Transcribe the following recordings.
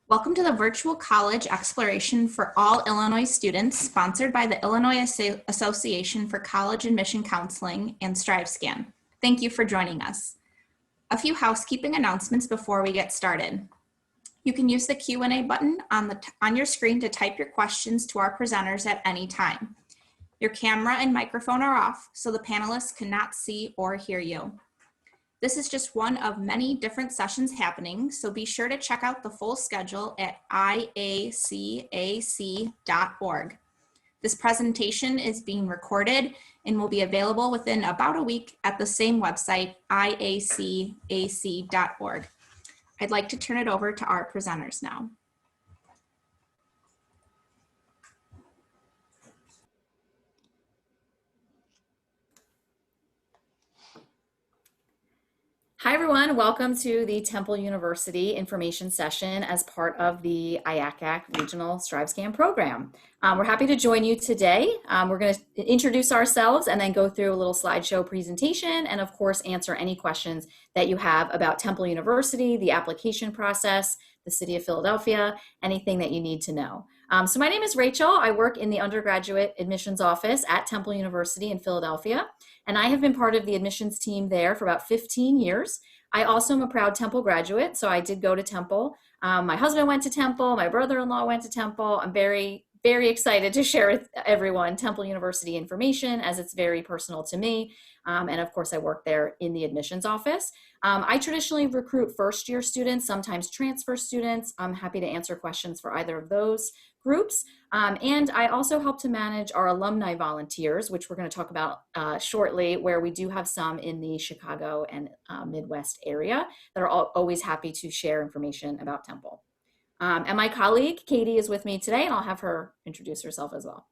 Welcome to the Virtual College Exploration for All Illinois Students, sponsored by the Illinois Association for College Admission Counseling and StriveScan. Thank you for joining us. A few housekeeping announcements before we get started. You can use the Q&A button on your screen to type your questions to our presenters at any time. Your camera and microphone are off, so the panelists cannot see or hear you. This is just one of many different sessions happening, so be sure to check out the full schedule at IACAC.org. This presentation is being recorded and will be available within about a week at the same website, IACAC.org. I'd like to turn it over to our presenters now. Hi everyone, welcome to the Temple University information session as part of the IACAC Regional StriveScan program. We're happy to join you today. We're going to introduce ourselves and then go through a little slideshow presentation and of course answer any questions that you have about Temple University, the application process, the City of Philadelphia, anything that you need to know. So my name is Rachel. I work in the undergraduate admissions office at Temple University in Philadelphia, and I have been part of the admissions team there for about 15 years. I also am a proud Temple graduate, so I did go to Temple. My husband went to Temple, my brother-in-law went to Temple. I'm very excited to share with everyone Temple University information as it's very personal to me. And of course, I work there in the admissions office. I traditionally recruit first-year students, sometimes transfer students. I'm happy to answer questions for either of those groups. And I also help to manage our alumni volunteers, which we're going to talk about shortly, where we do have some in the Chicago and Midwest area that are always happy to share information about Temple. And my colleague, Katie, is with me today, and I'll have her introduce herself as well.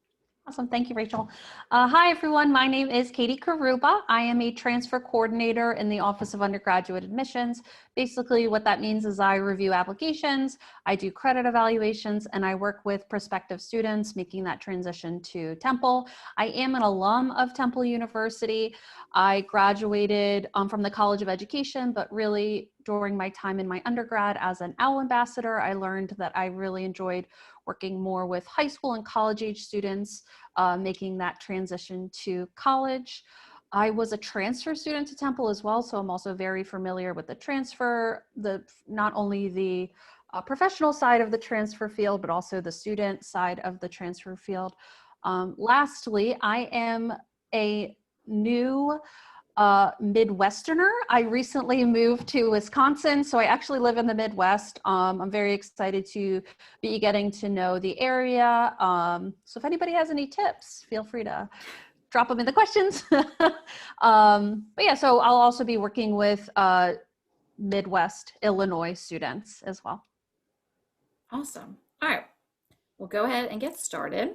Awesome. Thank you, Rachel. Hi, everyone. My name is Katie Karuba. I am a transfer coordinator in the Office of Undergraduate Admissions. Basically, what that means is I review applications, I do credit evaluations, and I work with prospective students making that transition to Temple. I am an alum of Temple University. I graduated from the College of Education, but really during my time in my undergrad as an OWL ambassador, I learned that I really enjoyed working more with high school and college age students, making that transition to college. I was a transfer student to Temple as well, so I'm also very familiar with the transfer, not only the professional side of the transfer field, but also the student side of the transfer field. Lastly, I am a new Midwesterner. I recently moved to Wisconsin, so I actually live in the Midwest. I'm very excited to be getting to know the area. So if anybody has any tips, feel free to drop them in the questions. But yeah, so I'll also be working with Midwest Illinois students as well. Awesome. All right, we'll go ahead and get started.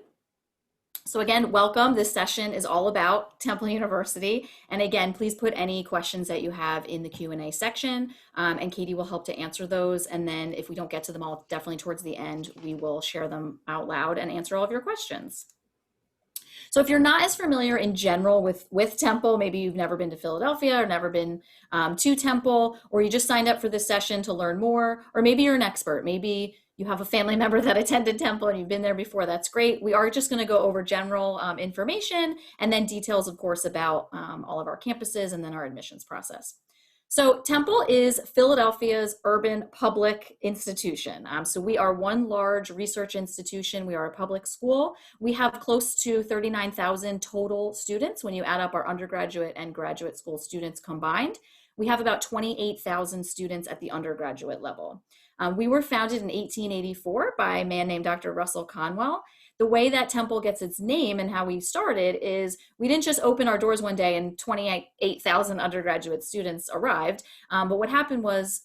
So again, welcome. This session is all about Temple University. And again, please put any questions that you have in the Q&A section, and Katie will help to answer those. And then if we don't get to them all, definitely towards the end, we will share them out loud and answer all of your questions. So if you're not as familiar in general with Temple, maybe you've never been to Philadelphia or never been to Temple, or you just signed up for this session to learn more, or maybe you're an expert, maybe you have a family member that attended Temple and you've been there before, that's great. We are just going to go over general information and then details, of course, about all of our campuses and then our admissions process. So Temple is Philadelphia's urban public institution. So we are one large research institution. We are a public school. We have close to 39,000 total students when you add up our undergraduate and graduate school students combined. We have about 28,000 students at the undergraduate level. We were founded in 1884 by a man named Dr. Russell Conwell. The way that Temple gets its name and how we started is we didn't just open our doors one day and 28,000 undergraduate students arrived. But what happened was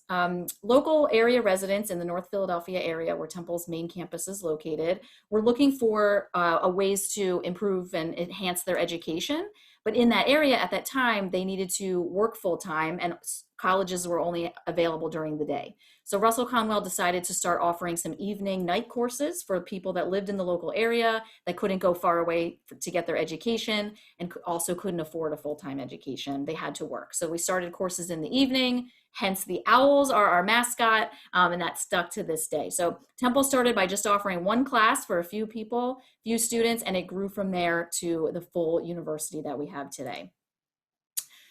local area residents in the North Philadelphia area where Temple's main campus is located were looking for ways to improve and enhance their education. But in that area at that time, they needed to work full time and colleges were only available during the day. So Russell Conwell decided to start offering some evening night courses for people that lived in the local area that couldn't go far away to get their education and also couldn't afford a full-time education. They had to work. So we started courses in the evening, hence the owls are our mascot, and that stuck to this day. So Temple started by just offering one class for a few people, few students, and it grew from there to the full university that we have today.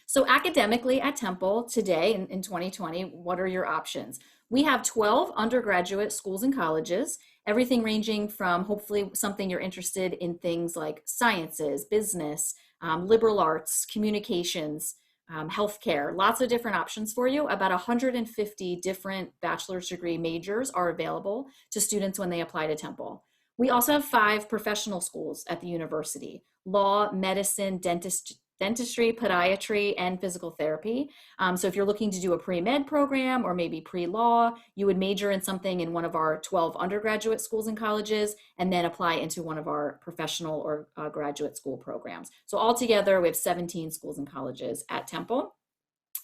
So academically at Temple today in 2020, what are your options? We have 12 undergraduate schools and colleges, everything ranging from hopefully something you're interested in, things like sciences, business, liberal arts, communications, healthcare, lots of different options for you. About 150 different bachelor's degree majors are available to students when they apply to Temple. We also have 5 professional schools at the university: law, medicine, dentistry, podiatry, and physical therapy. So if you're looking to do a pre-med program or maybe pre-law, you would major in something in one of our 12 undergraduate schools and colleges and then apply into one of our professional or graduate school programs. So altogether, we have 17 schools and colleges at Temple.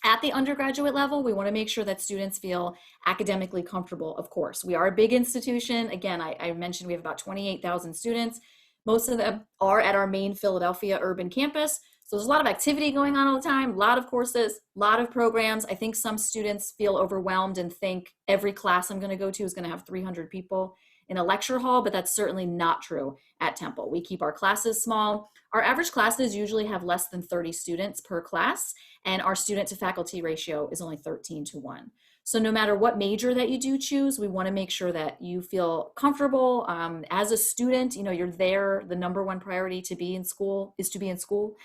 At the undergraduate level, we want to make sure that students feel academically comfortable, of course. We are a big institution. Again, I mentioned we have about 28,000 students. Most of them are at our main Philadelphia urban campus. So there's a lot of activity going on all the time, a lot of courses, a lot of programs. I think some students feel overwhelmed and think every class I'm going to go to is going to have 300 people in a lecture hall, but that's certainly not true at Temple. We keep our classes small. Our average classes usually have less than 30 students per class, and our student to faculty ratio is only 13:1. So no matter what major that you do choose, we want to make sure that you feel comfortable. As a student, you know, you're there. The number one priority to be in school is to be in school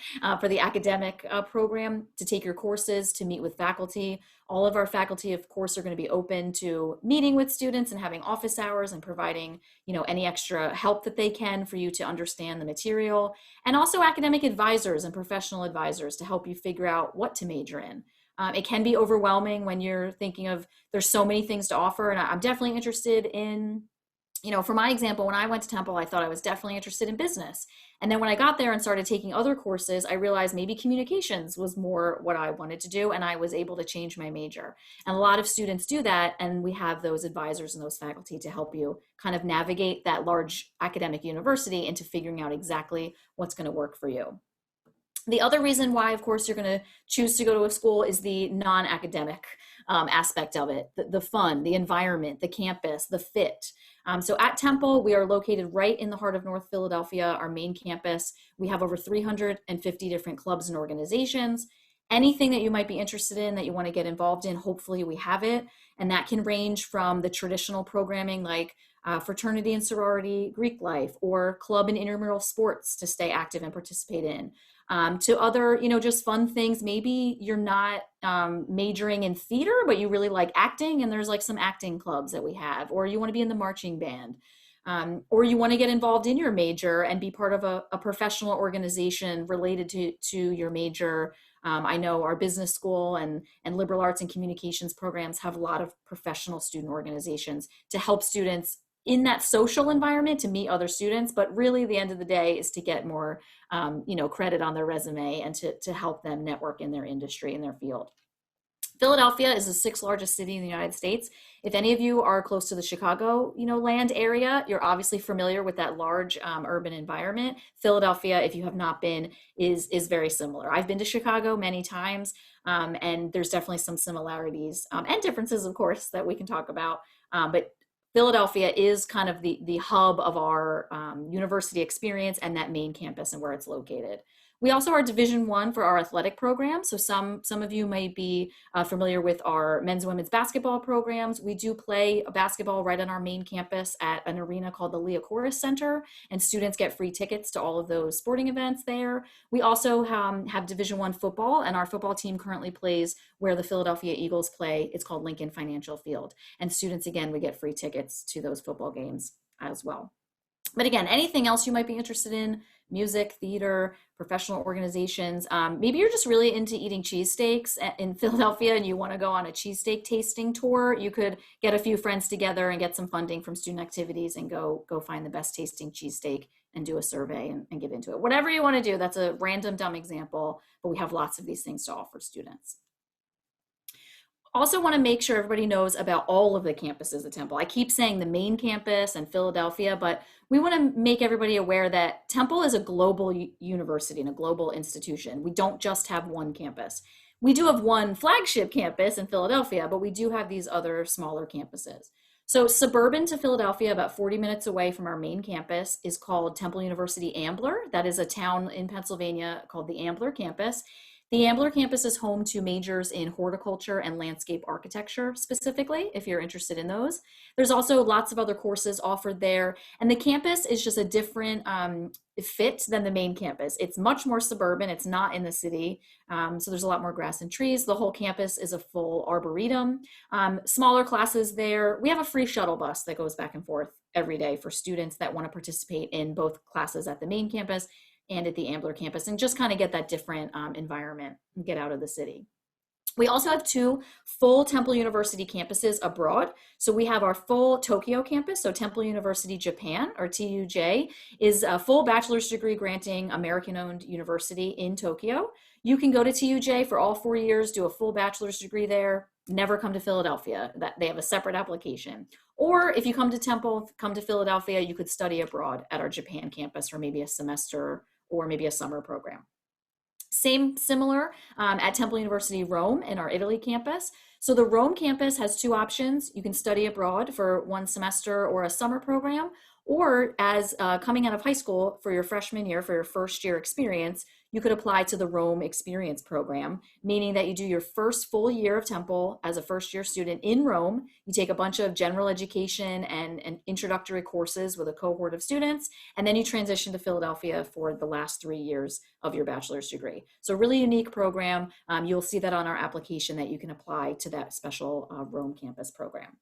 for the academic program, to take your courses, to meet with faculty. All of our faculty, of course, are going to be open to meeting with students and having office hours and providing, you know, any extra help that they can for you to understand the material. And also academic advisors and professional advisors to help you figure out what to major in. It can be overwhelming when you're thinking of, there's so many things to offer. And I'm definitely interested in, you know, for my example, when I went to Temple, I thought I was definitely interested in business. And then when I got there and started taking other courses, I realized maybe communications was more what I wanted to do. And I was able to change my major. And a lot of students do that. And we have those advisors and those faculty to help you kind of navigate that large academic university into figuring out exactly what's going to work for you. The other reason why, of course, you're going to choose to go to a school is the non-academic aspect of it, the fun, the environment, the campus, the fit. So at Temple, we are located right in the heart of North Philadelphia, our main campus. We have over 350 different clubs and organizations. Anything that you might be interested in that you want to get involved in, hopefully we have it. And that can range from the traditional programming like fraternity and sorority, Greek life, or club and intramural sports to stay active and participate in. To other, you know, just fun things. Maybe you're not majoring in theater, but you really like acting, and there's like some acting clubs that we have, or you want to be in the marching band, or you want to get involved in your major and be part of a professional organization related to your major. I know our business school and liberal arts and communications programs have a lot of professional student organizations to help students in that social environment to meet other students, but really the end of the day is to get more, you know, credit on their resume and to help them network in their industry, in their field. Philadelphia is the 6th largest city in the United States. If any of you are close to the Chicago, you know, land area, you're obviously familiar with that large urban environment. Philadelphia, if you have not been, is very similar. I've been to Chicago many times, and there's definitely some similarities and differences, of course, that we can talk about. But Philadelphia is kind of the hub of our university experience and that main campus and where it's located. We also are Division I for our athletic program. So some of you may be familiar with our men's and women's basketball programs. We do play basketball right on our main campus at an arena called the IACAC Center, and students get free tickets to all of those sporting events there. We also have Division I football, and our football team currently plays where the Philadelphia Eagles play. It's called Lincoln Financial Field. And students, again, we get free tickets to those football games as well. But again, anything else you might be interested in, music, theater, professional organizations. Maybe you're just really into eating cheesesteaks in Philadelphia and you want to go on a cheesesteak tasting tour. You could get a few friends together and get some funding from student activities and go find the best tasting cheesesteak and do a survey and get into it. Whatever you want to do, that's a random dumb example, but we have lots of these things to offer students. Also want to make sure everybody knows about all of the campuses at Temple. I keep saying the main campus and Philadelphia, but we want to make everybody aware that Temple is a global university and a global institution. We don't just have one campus. We do have one flagship campus in Philadelphia, but we do have these other smaller campuses. So suburban to Philadelphia, about 40 minutes away from our main campus, is called Temple University Ambler. That is a town in Pennsylvania called the Ambler campus. The Ambler campus is home to majors in horticulture and landscape architecture specifically, if you're interested in those. There's also lots of other courses offered there. And the campus is just a different fit than the main campus. It's much more suburban. It's not in the city. So there's a lot more grass and trees. The whole campus is a full arboretum. Smaller classes there. We have a free shuttle bus that goes back and forth every day for students that want to participate in both classes at the main campus and at the Ambler campus, and just kind of get that different environment and get out of the city. We also have 2 full Temple University campuses abroad. So we have our full Tokyo campus. So Temple University Japan, or TUJ, is a full bachelor's degree granting American-owned university in Tokyo. You can go to TUJ for all 4 years, do a full bachelor's degree there, never come to Philadelphia. That they have a separate application. Or if you come to Temple, come to Philadelphia, you could study abroad at our Japan campus for maybe a semester or maybe a summer program. Similar at Temple University Rome in our Italy campus. So the Rome campus has 2 options. You can study abroad for 1 semester or a summer program, or as coming out of high school for your freshman year, for your first year experience, you could apply to the Rome Experience Program, meaning that you do your first full year of Temple as a first-year student in Rome. You take a bunch of general education and introductory courses with a cohort of students, and then you transition to Philadelphia for the last 3 years of your bachelor's degree. So really unique program. You'll see that on our application that you can apply to that special Rome campus program.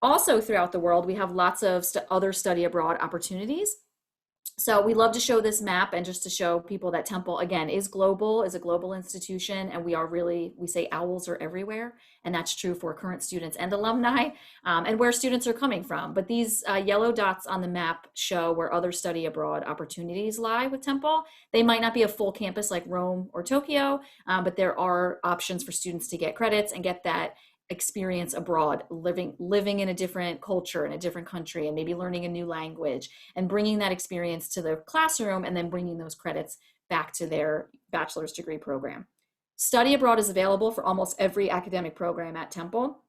Also throughout the world, we have lots of other study abroad opportunities. So we love to show this map and just to show people that Temple, again, is global, is a global institution, and we say owls are everywhere, and that's true for current students and alumni, and where students are coming from. But these yellow dots on the map show where other study abroad opportunities lie with Temple. They might not be a full campus like Rome or Tokyo, but there are options for students to get credits and get that experience abroad, living in a different culture in a different country, and maybe learning a new language and bringing that experience to the classroom and then bringing those credits back to their bachelor's degree program. Study abroad is available for almost every academic program at Temple.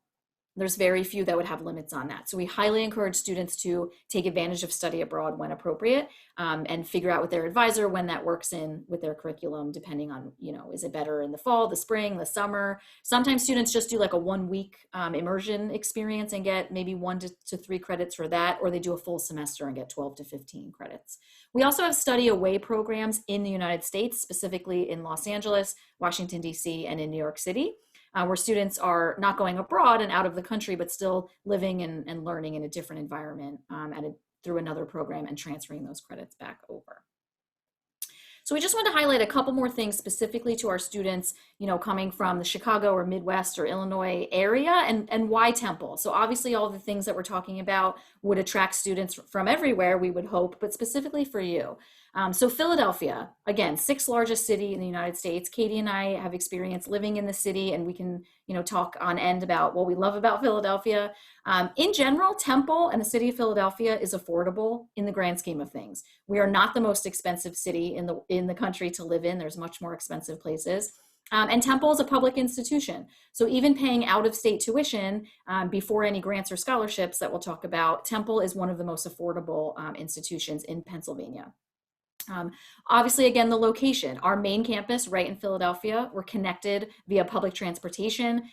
There's very few that would have limits on that. So we highly encourage students to take advantage of study abroad when appropriate, and figure out with their advisor when that works in with their curriculum, depending on, is it better in the fall, the spring, the summer? Sometimes students just do like a 1-week immersion experience and get maybe 1 to 3 credits for that, or they do a full semester and get 12 to 15 credits. We also have study away programs in the United States, specifically in Los Angeles, Washington, D.C., and in New York City, where students are not going abroad and out of the country, but still living and learning in a different environment through another program and transferring those credits back over. So we just want to highlight a couple more things specifically to our students, coming from the Chicago or Midwest or Illinois area, and why Temple. So obviously all the things that we're talking about would attract students from everywhere, we would hope, but specifically for you. So Philadelphia, again, 6th largest city in the United States. Katie and I have experience living in the city, and we can, talk on end about what we love about Philadelphia. In general, Temple and the city of Philadelphia is affordable in the grand scheme of things. We are not the most expensive city in the country to live in. There's much more expensive places. And Temple is a public institution. So even paying out-of-state tuition before any grants or scholarships that we'll talk about, Temple is one of the most affordable institutions in Pennsylvania. Obviously, again, the location, our main campus right in Philadelphia, we're connected via public transportation,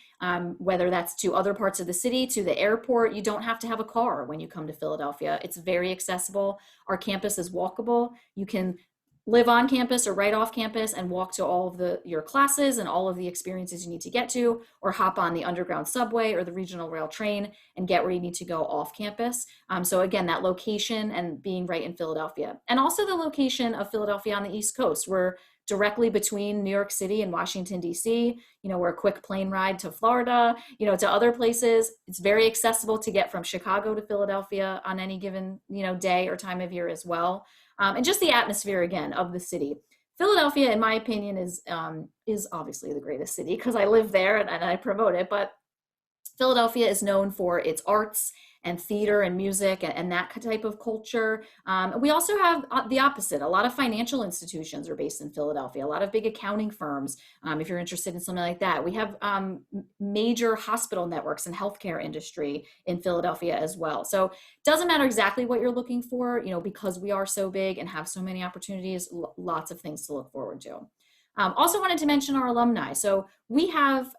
whether that's to other parts of the city, to the airport. You don't have to have a car when you come to Philadelphia. It's very accessible. Our campus is walkable. You can live on campus or right off campus and walk to all of your classes and all of the experiences you need to get to, or hop on the underground subway or the regional rail train and get where you need to go off campus. So again, that location and being right in Philadelphia, and also the location of Philadelphia on the East Coast. We're directly between New York City and Washington, D.C. We're a quick plane ride to Florida, to other places. It's very accessible to get from Chicago to Philadelphia on any given, day or time of year as well. And just the atmosphere, again, of the city. Philadelphia, in my opinion, is obviously the greatest city because I live there and I promote it, but Philadelphia is known for its arts and theater and music and that type of culture. We also have the opposite. A lot of financial institutions are based in Philadelphia, a lot of big accounting firms, if you're interested in something like that. We have major hospital networks and healthcare industry in Philadelphia as well. So it doesn't matter exactly what you're looking for, because we are so big and have so many opportunities, lots of things to look forward to. Also wanted to mention our alumni. So we have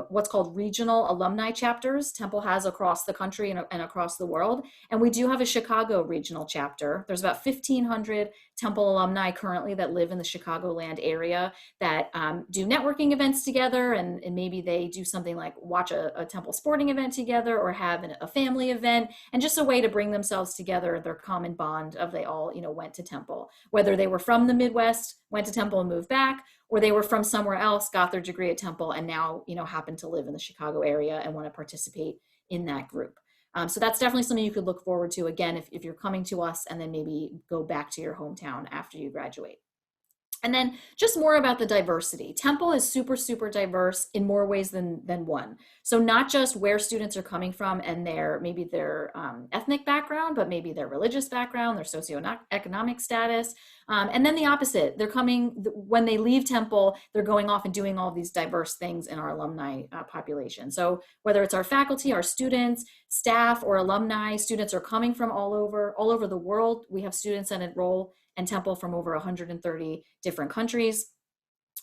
what's called regional alumni chapters. Temple has across the country and across the world. And we do have a Chicago regional chapter. There's about 1,500 Temple alumni currently that live in the Chicagoland area that do networking events together. And maybe they do something like watch a Temple sporting event together or have a family event, and just a way to bring themselves together, their common bond of they all, went to Temple. Whether they were from the Midwest, went to Temple and moved back, or they were from somewhere else, got their degree at Temple, and now, happen to live in the Chicago area and want to participate in that group. So that's definitely something you could look forward to, again, if you're coming to us and then maybe go back to your hometown after you graduate. And then just more about the diversity. Temple is super, super diverse in more ways than one. So not just where students are coming from and maybe their ethnic background, but maybe their religious background, their socioeconomic status. And then the opposite, they're coming, when they leave Temple, they're going off and doing all of these diverse things in our alumni population. So whether it's our faculty, our students, staff, or alumni, students are coming from all over the world. We have students that enroll in Temple from over 130 different countries,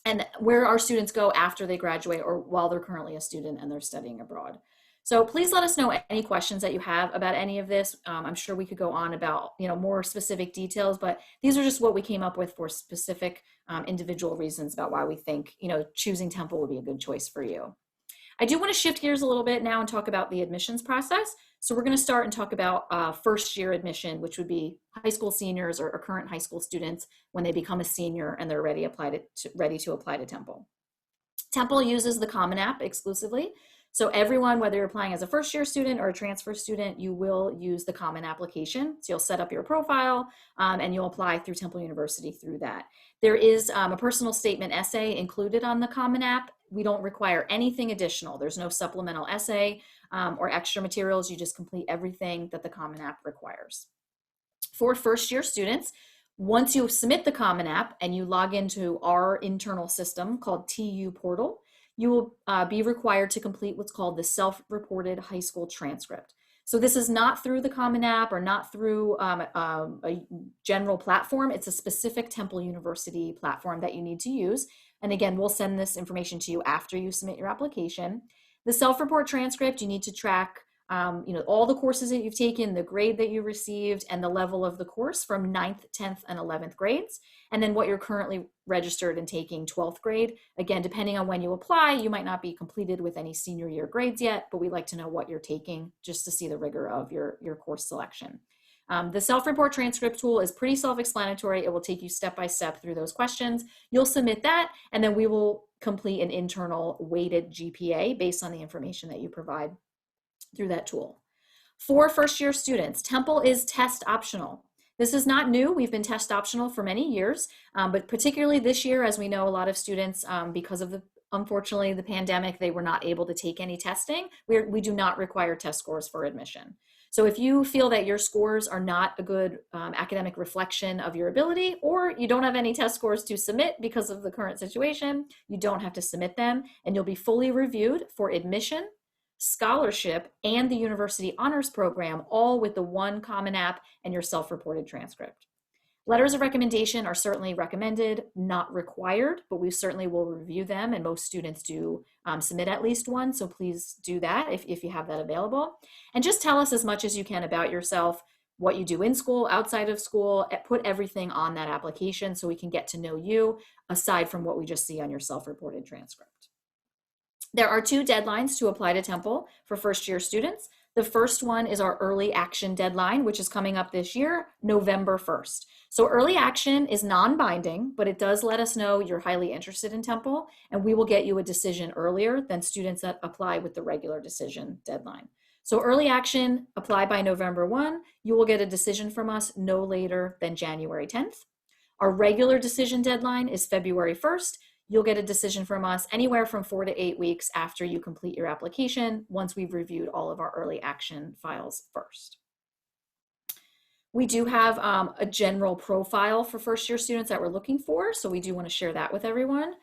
and where our students go after they graduate or while they're currently a student and they're studying abroad. So please let us know any questions that you have about any of this. I'm sure we could go on about more specific details, but these are just what we came up with for specific individual reasons about why we think choosing Temple would be a good choice for you. I do want to shift gears a little bit now and talk about the admissions process. So we're going to start and talk about first year admission, which would be high school seniors or current high school students when they become a senior and they're ready to apply to Temple. Temple uses the Common App exclusively. So everyone, whether you're applying as a first year student or a transfer student, you will use the Common application. So you'll set up your profile and you'll apply through Temple University through that. There is a personal statement essay included on the Common App. We don't require anything additional. There's no supplemental essay or extra materials. You just complete everything that the Common App requires. For first year students, once you submit the Common App and you log into our internal system called TU Portal, you will be required to complete what's called the self-reported high school transcript. So this is not through the Common App or not through a general platform. It's a specific Temple University platform that you need to use. And again, we'll send this information to you after you submit your application. The self-report transcript, you need to track all the courses that you've taken, the grade that you received, and the level of the course from 9th, 10th, and 11th grades. And then what you're currently registered and taking 12th grade. Again, depending on when you apply, you might not be completed with any senior year grades yet, but we like to know what you're taking just to see the rigor of your course selection. The self-report transcript tool is pretty self-explanatory. It will take you step by step through those questions. You'll submit that, and then we will complete an internal weighted GPA based on the information that you provide through that tool. For first year students, Temple is test optional. This is not new. We've been test optional for many years, but particularly this year, as we know, a lot of students, because of unfortunately the pandemic, they were not able to take any testing. We do not require test scores for admission. So if you feel that your scores are not a good academic reflection of your ability, or you don't have any test scores to submit because of the current situation, you don't have to submit them, and you'll be fully reviewed for admission, scholarship, and the university honors program, all with the one Common App and your self-reported transcript. Letters of recommendation are certainly recommended, not required, but we certainly will review them, and most students do submit at least one, so please do that if you have that available. And just tell us as much as you can about yourself, what you do in school, outside of school, put everything on that application so we can get to know you, aside from what we just see on your self-reported transcript. There are 2 deadlines to apply to Temple for first year students. The first one is our early action deadline, which is coming up this year, November 1st. So early action is non-binding, but it does let us know you're highly interested in Temple, and we will get you a decision earlier than students that apply with the regular decision deadline. So early action, apply by November 1. You will get a decision from us no later than January 10th. Our regular decision deadline is February 1st. you'll get a decision from us anywhere from 4 to 8 weeks after you complete your application, once we've reviewed all of our early action files first. We do have a general profile for first year students that we're looking for, so we do want to share that with everyone.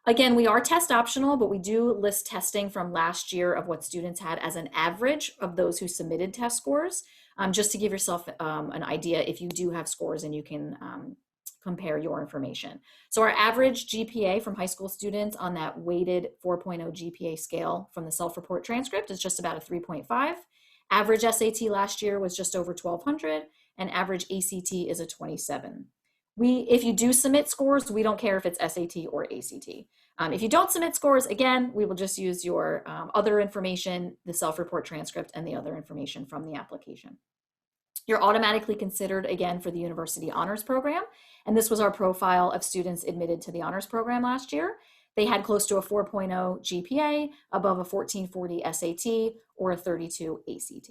Again, we are test optional, but we do list testing from last year of what students had as an average of those who submitted test scores, just to give yourself an idea if you do have scores and you can compare your information. So our average GPA from high school students on that weighted 4.0 GPA scale from the self-report transcript is just about a 3.5. Average SAT last year was just over 1,200, and average ACT is a 27. If you do submit scores, we don't care if it's SAT or ACT. If you don't submit scores, again, we will just use your other information, the self-report transcript, and the other information from the application. You're automatically considered, again, for the University Honors Program, and this was our profile of students admitted to the Honors Program last year. They had close to a 4.0 GPA, above a 1440 SAT, or a 32 ACT.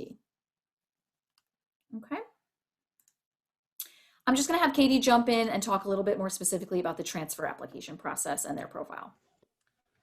Okay. I'm just going to have Katie jump in and talk a little bit more specifically about the transfer application process and their profile.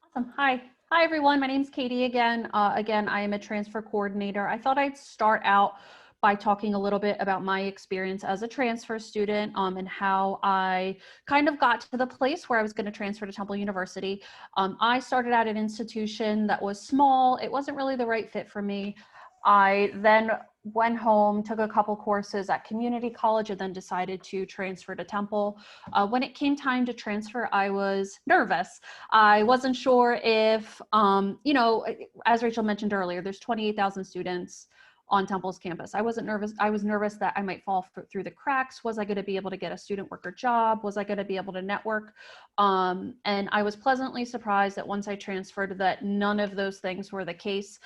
Awesome. Hi, everyone. My name's Katie again. Again, I am a transfer coordinator. I thought I'd start out by talking a little bit about my experience as a transfer student and how I kind of got to the place where I was going to transfer to Temple University. I started at an institution that was small. It wasn't really the right fit for me. I then went home, took a couple courses at community college, and then decided to transfer to Temple. When it came time to transfer, I was nervous. I wasn't sure if, you know, as Rachel mentioned earlier, there's 28,000 students on Temple's campus. I wasn't nervous. I was nervous that I might fall through the cracks. Was I going to be able to get a student worker job? Was I going to be able to network? And I was pleasantly surprised that once I transferred that none of those things were the case.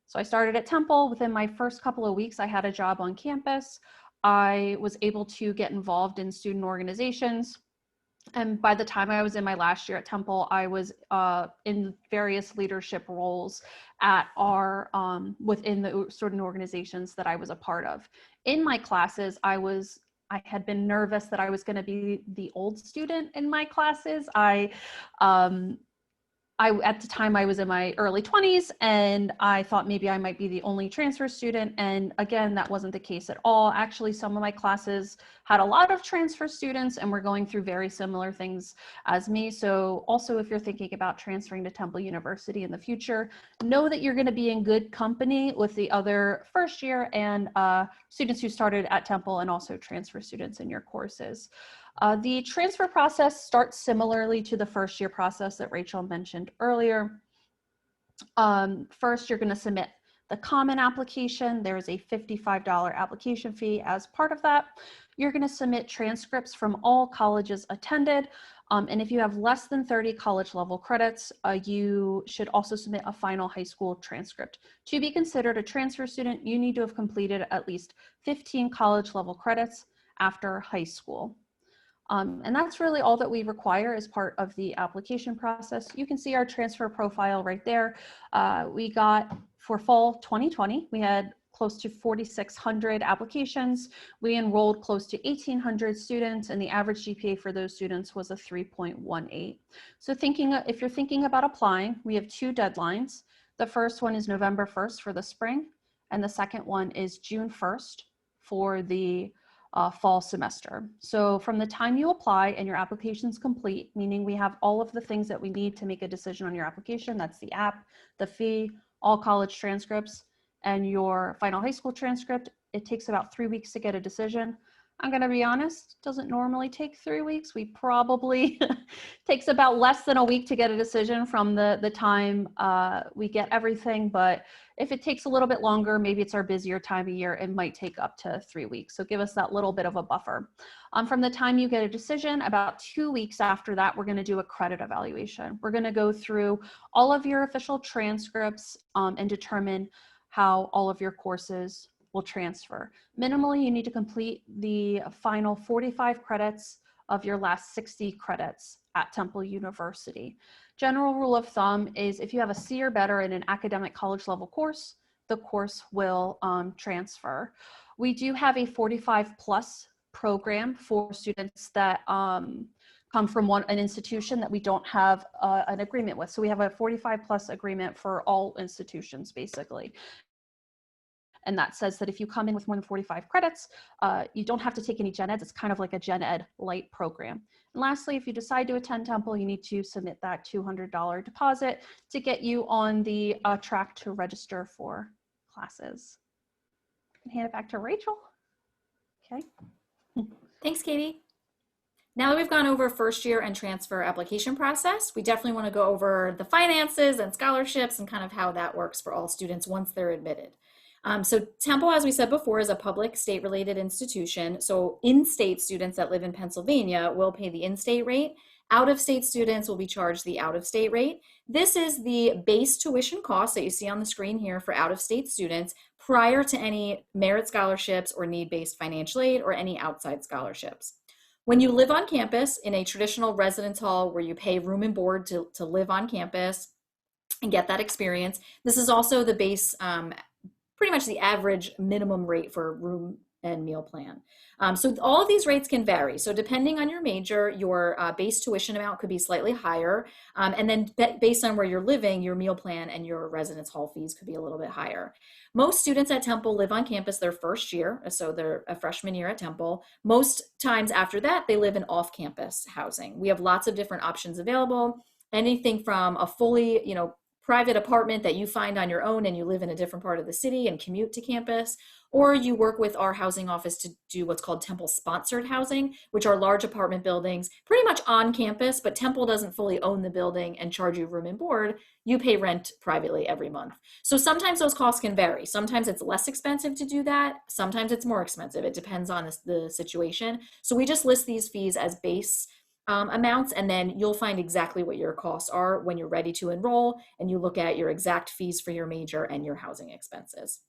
So I started at Temple. Within my first couple of weeks, I had a job on campus. I was able to get involved in student organizations. And by the time I was in my last year at Temple, I was in various leadership roles at our within the student organizations that I was a part of. In my classes, I had been nervous that I was going to be the old student in my classes. At the time I was in my early 20s, and I thought maybe I might be the only transfer student. And again, that wasn't the case at all. Actually, some of my classes had a lot of transfer students and were going through very similar things as me. So also, if you're thinking about transferring to Temple University in the future, know that you're going to be in good company with the other first year and students who started at Temple, and also transfer students in your courses. The transfer process starts similarly to the first year process that Rachel mentioned earlier. First, you're going to submit the common application. There is a $55 application fee as part of that. You're going to submit transcripts from all colleges attended. And if you have less than 30 college level credits, you should also submit a final high school transcript. To be considered a transfer student, you need to have completed at least 15 college level credits after high school. And that's really all that we require as part of the application process. You can see our transfer profile right there. We got, for fall 2020, we had close to 4,600 applications. We enrolled close to 1,800 students, and the average GPA for those students was a 3.18. So if you're thinking about applying, we have two deadlines. The first one is November 1st for the spring, and the second one is June 1st for the fall semester. So from the time you apply and your application's complete, meaning we have all of the things that we need to make a decision on your application, that's the app, the fee, all college transcripts, and your final high school transcript, it takes about 3 weeks to get a decision. I'm going to be honest, doesn't normally take 3 weeks. We probably takes about less than a week to get a decision from the time we get everything. But if it takes a little bit longer, maybe it's our busier time of year, it might take up to 3 weeks. So give us that little bit of a buffer. From the time you get a decision, about 2 weeks after that, we're going to do a credit evaluation. We're going to go through all of your official transcripts and determine how all of your courses will transfer. Minimally, you need to complete the final 45 credits of your last 60 credits at Temple University. General rule of thumb is if you have a C or better in an academic college level course, the course will transfer. We do have a 45 plus program for students that come from an institution that we don't have an agreement with. So we have a 45+ agreement for all institutions, basically. And that says that if you come in with more than 45 credits, you don't have to take any gen eds. It's kind of like a gen ed light program. And lastly, if you decide to attend Temple, you need to submit that $200 deposit to get you on the track to register for classes. And hand it back to Rachel. Okay. Thanks, Katie. Now that we've gone over first year and transfer application process, we definitely want to go over the finances and scholarships and kind of how that works for all students once they're admitted. So Temple, as we said before, is a public state-related institution. So in-state students that live in Pennsylvania will pay the in-state rate. Out-of-state students will be charged the out-of-state rate. This is the base tuition cost that you see on the screen here for out-of-state students prior to any merit scholarships or need-based financial aid or any outside scholarships. When you live on campus in a traditional residence hall where you pay room and board to live on campus and get that experience, this is also the base, pretty much the average minimum rate for room and meal plan. So all of these rates can vary. So depending on your major, your base tuition amount could be slightly higher. And then based on where you're living, your meal plan and your residence hall fees could be a little bit higher. Most students at Temple live on campus their first year. So they're a freshman year at Temple. Most times after that, they live in off-campus housing. We have lots of different options available. Anything from a fully, private apartment that you find on your own and you live in a different part of the city and commute to campus, or you work with our housing office to do what's called Temple sponsored housing, which are large apartment buildings pretty much on campus, but Temple doesn't fully own the building and charge you room and board. You pay rent privately every month. So sometimes those costs can vary. Sometimes it's less expensive to do that. Sometimes it's more expensive. It depends on the situation. So we just list these fees as base amounts, and then you'll find exactly what your costs are when you're ready to enroll, and you look at your exact fees for your major and your housing expenses.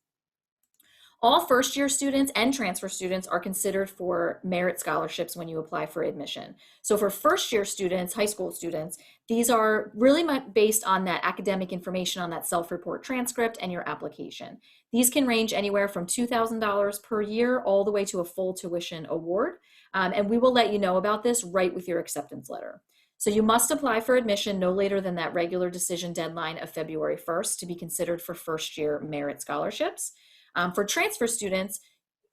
All first year students and transfer students are considered for merit scholarships when you apply for admission. So for first year students, high school students, these are really based on that academic information on that self-report transcript and your application. These can range anywhere from $2,000 per year all the way to a full tuition award. And we will let you know about this right with your acceptance letter. So you must apply for admission no later than that regular decision deadline of February 1st to be considered for first year merit scholarships. For transfer students,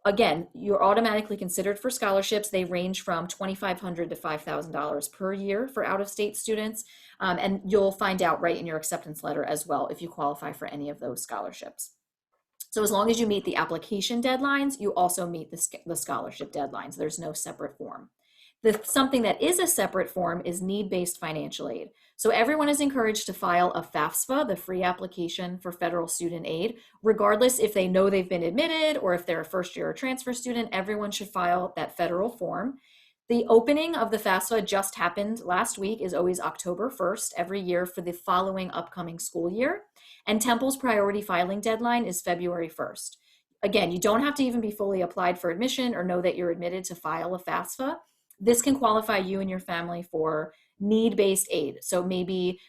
again, you're automatically considered for scholarships. They range from $2,500 to $5,000 per year for out-of-state students. And you'll find out right in your acceptance letter as well if you qualify for any of those scholarships. So as long as you meet the application deadlines, you also meet the scholarship deadlines. There's no separate form. Something that is a separate form is need-based financial aid. So everyone is encouraged to file a FAFSA, the free application for federal student aid, regardless if they know they've been admitted or if they're a first year or transfer student. Everyone should file that federal form. The opening of the FAFSA just happened last week, is always October 1st every year for the following upcoming school year. And Temple's priority filing deadline is February 1st. Again, you don't have to even be fully applied for admission or know that you're admitted to file a FAFSA. This can qualify you and your family for need-based aid. So maybe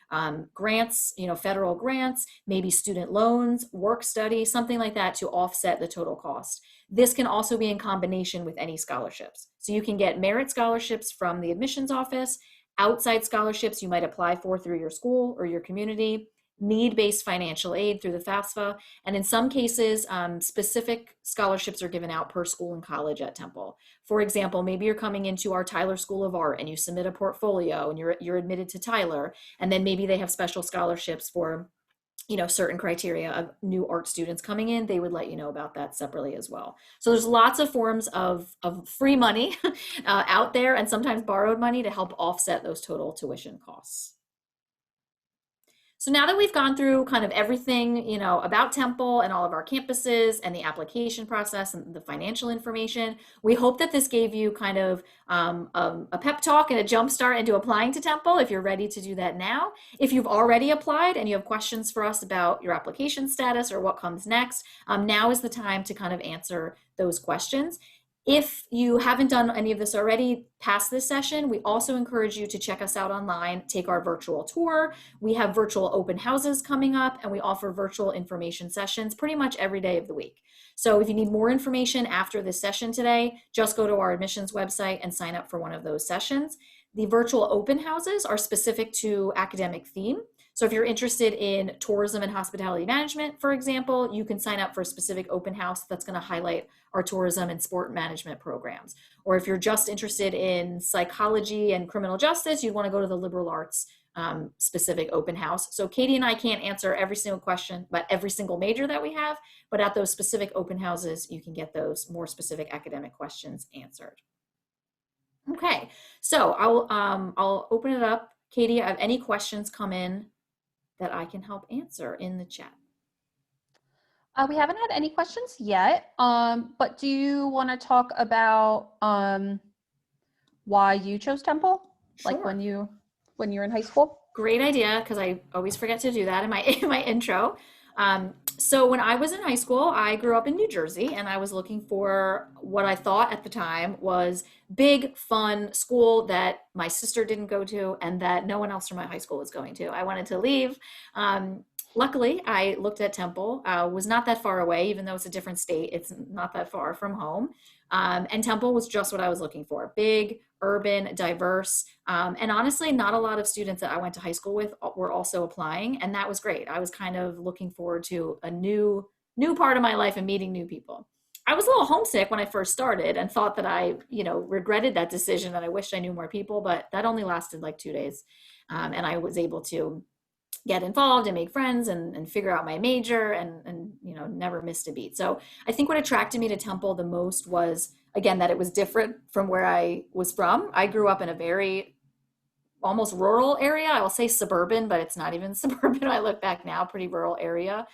grants, federal grants, maybe student loans, work study, something like that to offset the total cost. This can also be in combination with any scholarships. So you can get merit scholarships from the admissions office, outside scholarships you might apply for through your school or your community, need-based financial aid through the FAFSA, and in some cases, specific scholarships are given out per school and college at Temple. For example, maybe you're coming into our Tyler School of Art and you submit a portfolio and you're admitted to Tyler, and then maybe they have special scholarships for certain criteria of new art students coming in. They would let you know about that separately as well. So there's lots of forms of free money out there, and sometimes borrowed money to help offset those total tuition costs. So now that we've gone through kind of everything, about Temple and all of our campuses and the application process and the financial information, we hope that this gave you kind of a pep talk and a jump start into applying to Temple if you're ready to do that now. If you've already applied and you have questions for us about your application status or what comes next, now is the time to kind of answer those questions. If you haven't done any of this already past this session, we also encourage you to check us out online, take our virtual tour. We have virtual open houses coming up, and we offer virtual information sessions pretty much every day of the week. So if you need more information after this session today, just go to our admissions website and sign up for one of those sessions. The virtual open houses are specific to academic theme. So if you're interested in tourism and hospitality management, for example, you can sign up for a specific open house that's going to highlight our tourism and sport management programs. Or if you're just interested in psychology and criminal justice, you'd want to go to the liberal arts specific open house. So Katie and I can't answer every single question about every single major that we have, but at those specific open houses, you can get those more specific academic questions answered. Okay, so I'll open it up. Katie, have any questions come in that I can help answer in the chat? We haven't had any questions yet, but do you want to talk about why you chose Temple? Sure. Like when you're in high school? Great idea, because I always forget to do that in my intro. So when I was in high school, I grew up in New Jersey, and I was looking for what I thought at the time was big, fun school that my sister didn't go to and that no one else from my high school was going to. I wanted to leave. Luckily, I looked at Temple, was not that far away, even though it's a different state, it's not that far from home. And Temple was just what I was looking for. Big, urban, diverse, and honestly, not a lot of students that I went to high school with were also applying, and that was great. I was kind of looking forward to a new part of my life and meeting new people. I was a little homesick when I first started and thought that I, regretted that decision, and I wished I knew more people, but that only lasted like 2 days. And I was able to get involved and make friends and figure out my major and never missed a beat. So I think what attracted me to Temple the most was, again, that it was different from where I was from. I grew up in a very almost rural area. I will say suburban, but it's not even suburban. I look back now, pretty rural area,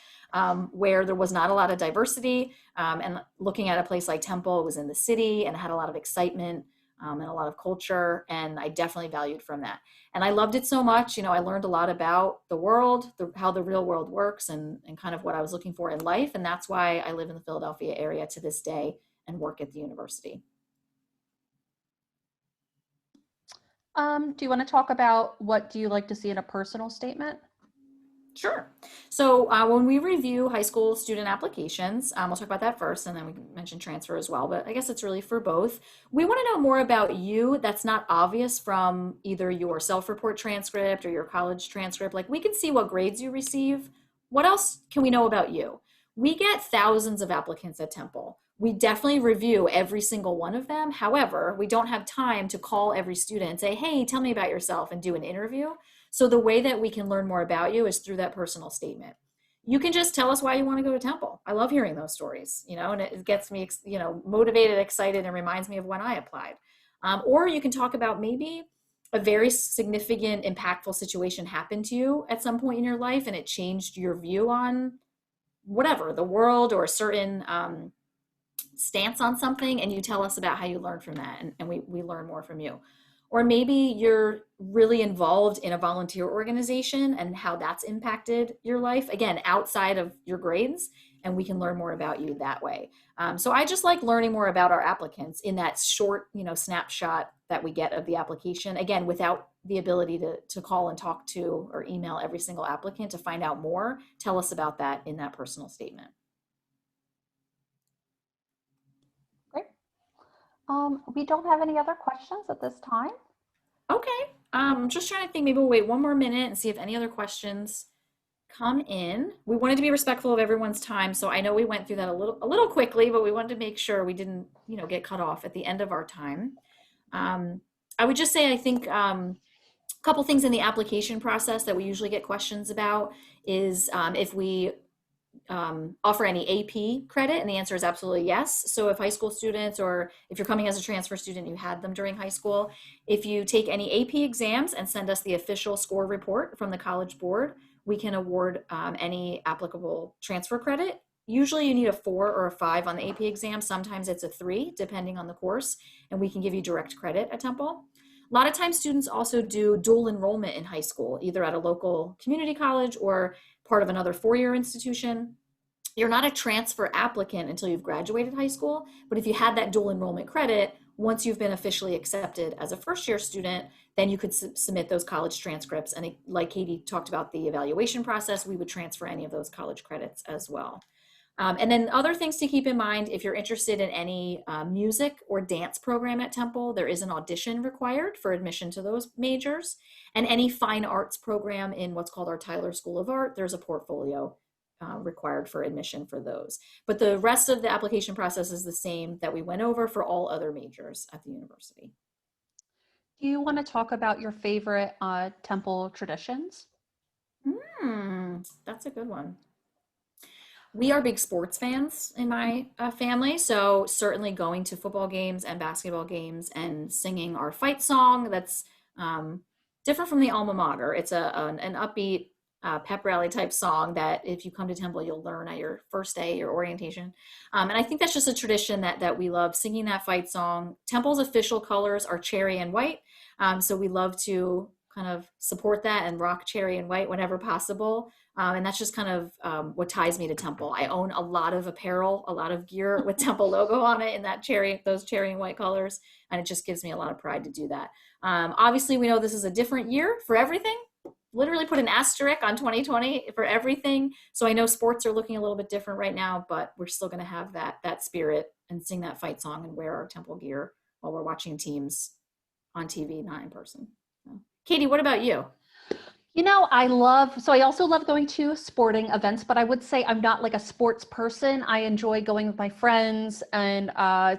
where there was not a lot of diversity. And looking at a place like Temple, it was in the city and had a lot of excitement and a lot of culture. And I definitely valued from that. And I loved it so much. I learned a lot about the world, how the real world works, and kind of what I was looking for in life. And that's why I live in the Philadelphia area to this day and work at the university. Do you want to talk about what do you like to see in a personal statement? Sure. So when we review high school student applications, we'll talk about that first, and then we can mention transfer as well, but I guess it's really for both. We want to know more about you that's not obvious from either your self-report transcript or your college transcript. Like, we can see what grades you receive. What else can we know about you? We get thousands of applicants at Temple. We definitely review every single one of them. However, we don't have time to call every student and say, hey, tell me about yourself, and do an interview. So the way that we can learn more about you is through that personal statement. You can just tell us why you want to go to Temple. I love hearing those stories, and it gets me, motivated, excited, and reminds me of when I applied. Or you can talk about maybe a very significant, impactful situation happened to you at some point in your life, and it changed your view on whatever, the world, or a certain stance on something, and you tell us about how you learned from that, and we learn more from you. Or maybe you're really involved in a volunteer organization and how that's impacted your life, again, outside of your grades, and we can learn more about you that way. So I just like learning more about our applicants in that short, snapshot that we get of the application, again, without the ability to call and talk to or email every single applicant to find out more. Tell us about that in that personal statement. We don't have any other questions at this time. Okay. I'm just trying to think, maybe we'll wait one more minute and see if any other questions come in. We wanted to be respectful of everyone's time, so I know we went through that a little quickly, but we wanted to make sure we didn't, get cut off at the end of our time. I would just say, I think a couple things in the application process that we usually get questions about is if we offer any AP credit, and the answer is absolutely yes. So if high school students, or if you're coming as a transfer student, you had them during high school, if you take any AP exams and send us the official score report from the College Board, we can award any applicable transfer credit. Usually you need a 4 or a 5 on the AP exam. Sometimes it's a 3, depending on the course, and we can give you direct credit at Temple. A lot of times students also do dual enrollment in high school, either at a local community college or part of another 4-year institution. You're not a transfer applicant until you've graduated high school, but if you had that dual enrollment credit, once you've been officially accepted as a first-year student, then you could submit those college transcripts. And like Katie talked about the evaluation process, we would transfer any of those college credits as well. And then other things to keep in mind, if you're interested in any music or dance program at Temple, there is an audition required for admission to those majors. And any fine arts program in what's called our Tyler School of Art, there's a portfolio required for admission for those. But the rest of the application process is the same that we went over for all other majors at the university. Do you want to talk about your favorite Temple traditions? That's a good one. We are big sports fans in my family, so certainly going to football games and basketball games and singing our fight song, that's different from the alma mater. It's an upbeat pep rally type song that if you come to Temple, you'll learn at your first day, your orientation. And I think that's just a tradition that we love, singing that fight song. Temple's official colors are cherry and white, so we love to kind of support that and rock cherry and white whenever possible. And that's just kind of what ties me to Temple. I own a lot of apparel, a lot of gear with Temple logo on it in those cherry and white colors. And it just gives me a lot of pride to do that. Obviously, we know this is a different year for everything. Literally put an asterisk on 2020 for everything. So I know sports are looking a little bit different right now, but we're still going to have that spirit and sing that fight song and wear our Temple gear while we're watching teams on TV, not in person. So. Katie, what about you? You know, I also love going to sporting events, but I would say I'm not like a sports person. I enjoy going with my friends and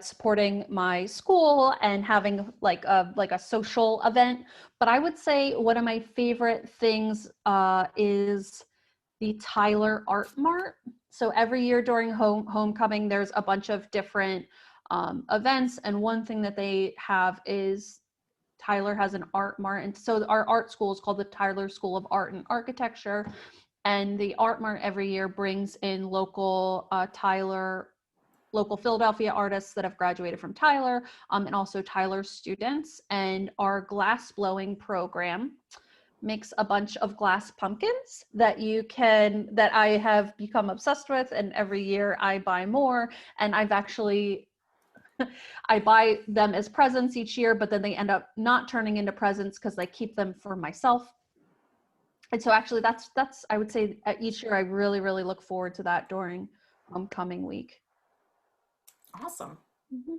supporting my school and having like a social event. But I would say one of my favorite things is the Tyler Art Mart. So every year during homecoming, there's a bunch of different events, and one thing that they have is Tyler has an art mart, and so our art school is called the Tyler School of Art and Architecture, and the art mart every year brings in local Philadelphia artists that have graduated from Tyler, and also Tyler students. And our glass blowing program makes a bunch of glass pumpkins that I have become obsessed with, and every year I buy more, and I buy them as presents each year, but then they end up not turning into presents because I keep them for myself. And so actually that's I would say each year I really, really look forward to that during homecoming week. Awesome. Mm-hmm.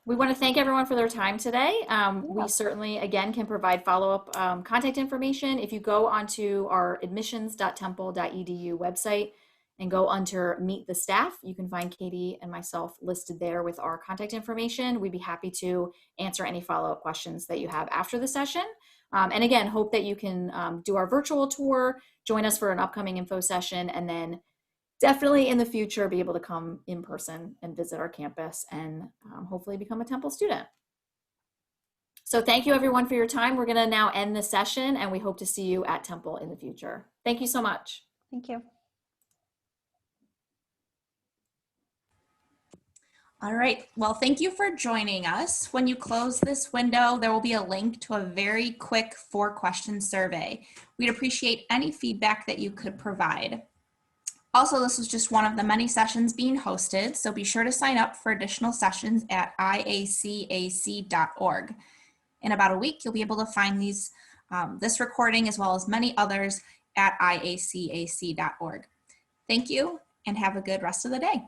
We want to thank everyone for their time today. We certainly, again, can provide follow-up contact information. If you go onto our admissions.temple.edu website, and go under Meet the Staff, you can find Katie and myself listed there with our contact information. We'd be happy to answer any follow-up questions that you have after the session. And again, hope that you can do our virtual tour, join us for an upcoming info session, and then definitely in the future be able to come in person and visit our campus and hopefully become a Temple student. So thank you everyone for your time. We're gonna now end the session, and we hope to see you at Temple in the future. Thank you so much. Thank you. All right, well, thank you for joining us. When you close this window, there will be a link to a very quick 4-question survey. We'd appreciate any feedback that you could provide. Also, this was just one of the many sessions being hosted, so be sure to sign up for additional sessions at IACAC.org. In about a week, you'll be able to find this recording as well as many others at IACAC.org. Thank you and have a good rest of the day.